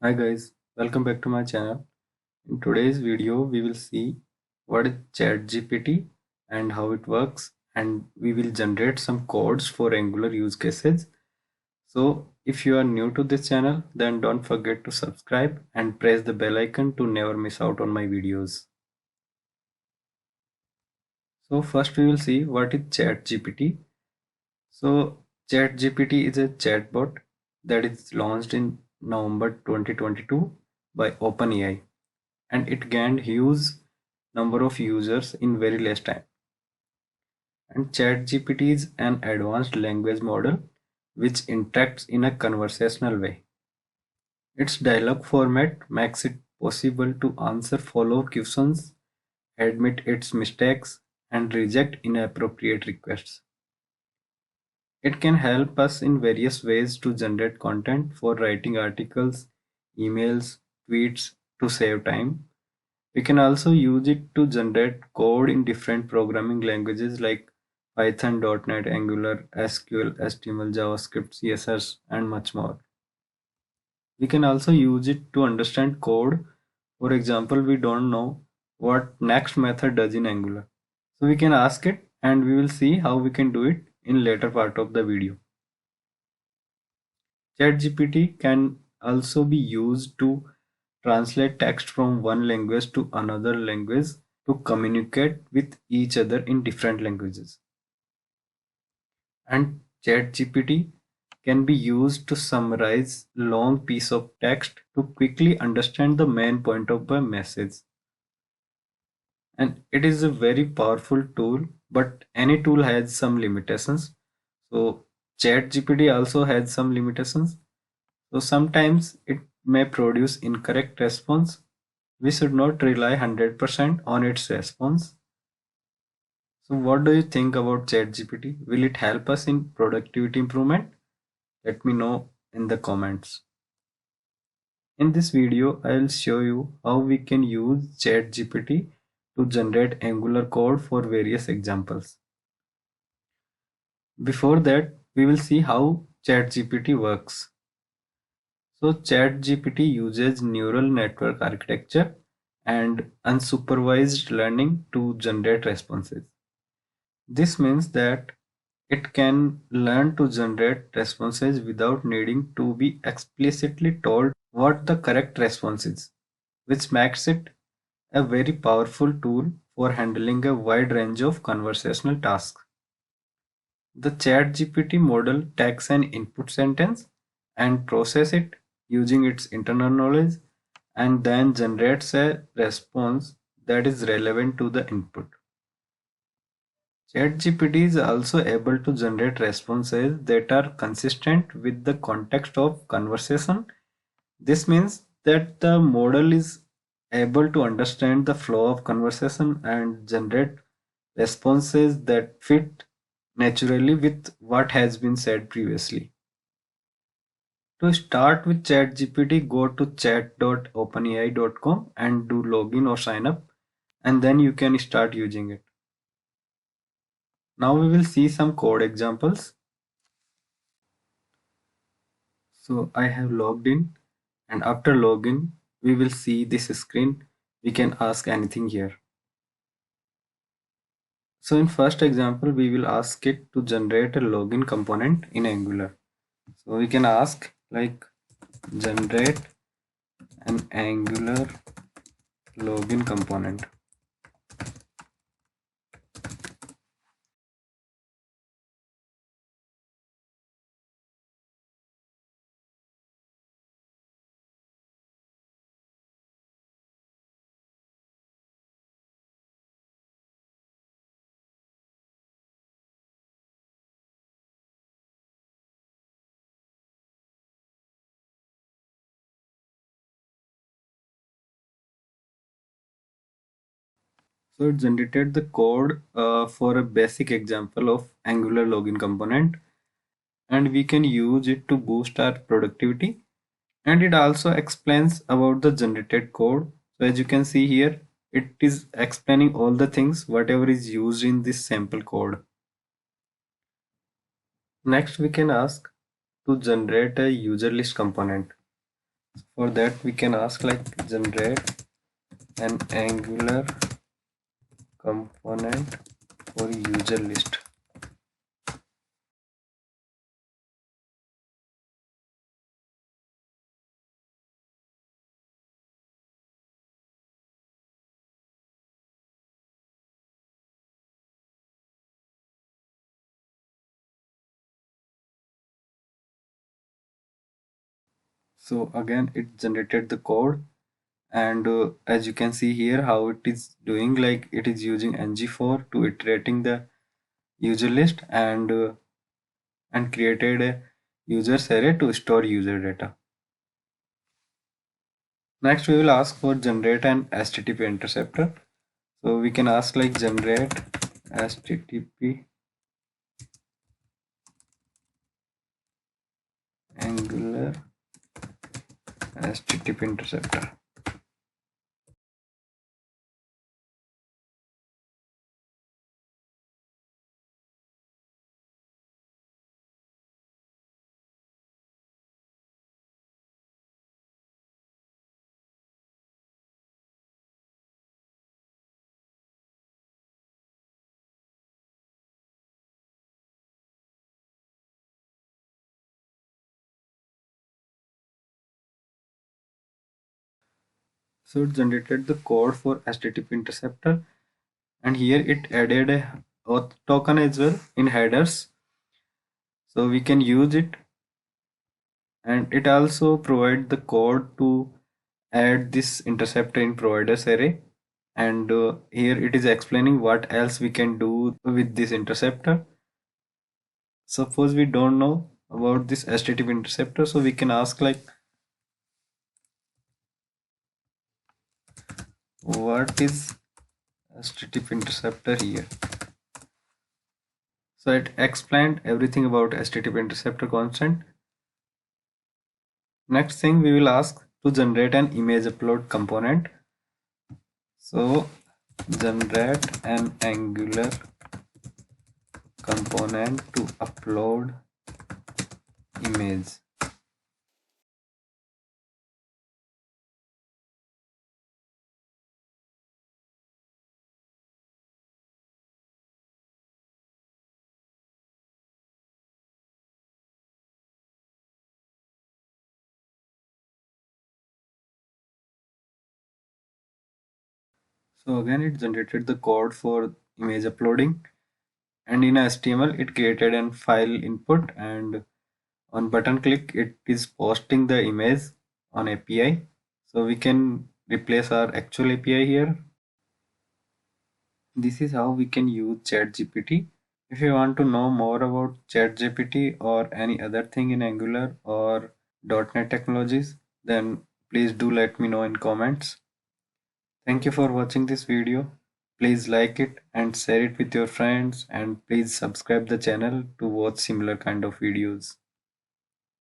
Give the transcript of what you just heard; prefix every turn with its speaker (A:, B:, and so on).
A: Hi guys, welcome back to my channel. In today's video, we will see what is ChatGPT and how it works, and we will generate some codes for Angular use cases. So if you are new to this channel, then don't forget to subscribe and press the bell icon to never miss out on my videos. So first we will see what is ChatGPT. So ChatGPT is a chatbot that is launched in November 2022 by OpenAI, and it gained huge number of users in very less time. And ChatGPT is an advanced language model which interacts in a conversational way. Its dialogue format makes it possible to answer follow-up questions, admit its mistakes, and reject inappropriate requests. It can help us in various ways to generate content for writing articles, emails, tweets to save time. We can also use it to generate code in different programming languages like Python, .NET, Angular, SQL, HTML, JavaScript, CSS, and much more. We can also use it to understand code. For example, we don't know what next method does in Angular. So we can ask it and we will see how we can do it in later part of the video. ChatGPT can also be used to translate text from one language to another language to communicate with each other in different languages. And ChatGPT can be used to summarize long piece of text to quickly understand the main point of the message. And it is a very powerful tool, but any tool has some limitations. So ChatGPT also has some limitations. So sometimes it may produce incorrect response. We should not rely 100% on its response. So what do you think about ChatGPT? Will it help us in productivity improvement? Let me know in the comments. In this video, I will show you how we can use ChatGPT to generate Angular code for various examples. Before that, we will see how ChatGPT works. So ChatGPT uses neural network architecture and unsupervised learning to generate responses. This means that it can learn to generate responses without needing to be explicitly told what the correct response is, which makes it a very powerful tool for handling a wide range of conversational tasks. The ChatGPT model takes an input sentence and processes it using its internal knowledge and then generates a response that is relevant to the input. ChatGPT is also able to generate responses that are consistent with the context of conversation. This means that the model is able to understand the flow of conversation and generate responses that fit naturally with what has been said previously. To start with ChatGPT, go to chat.openai.com and do login or sign up, and then you can start using it. Now we will see some code examples. So I have logged in, and after login, we will see this screen. We can ask anything here. So in first example, we will ask it to generate a login component in Angular. So we can ask like generate an Angular login component. So it generated the code for a basic example of Angular login component, and we can use it to boost our productivity. And it also explains about the generated code. So as you can see here, it is explaining all the things whatever is used in this sample code. Next, we can ask to generate a user list component. For that we can ask like generate an Angular component for user list. So again it generated the code, and as you can see here how it is doing, like it is using ng4 to iterating the user list, and created a users array to store user data. Next we will ask for generate an HTTP interceptor. So we can ask like generate HTTP Angular HTTP interceptor. So it generated the code for HTTP interceptor, and here it added a auth token as well in headers, so we can use it. And it also provides the code to add this interceptor in providers array, and here it is explaining what else we can do with this interceptor. Suppose we don't know about this HTTP interceptor, so we can ask like what is HTTP interceptor here. So it explained everything about HTTP interceptor constant. Next thing we will ask to generate an image upload component. So generate an Angular component to upload image. So again it generated the code for image uploading, and in HTML it created an file input, and on button click it is posting the image on API. So we can replace our actual API here. This is how we can use ChatGPT. If you want to know more about ChatGPT or any other thing in Angular or .NET technologies, then please do let me know in comments. Thank you for watching this video. Please like it and share it with your friends, and please subscribe the channel to watch similar kind of videos.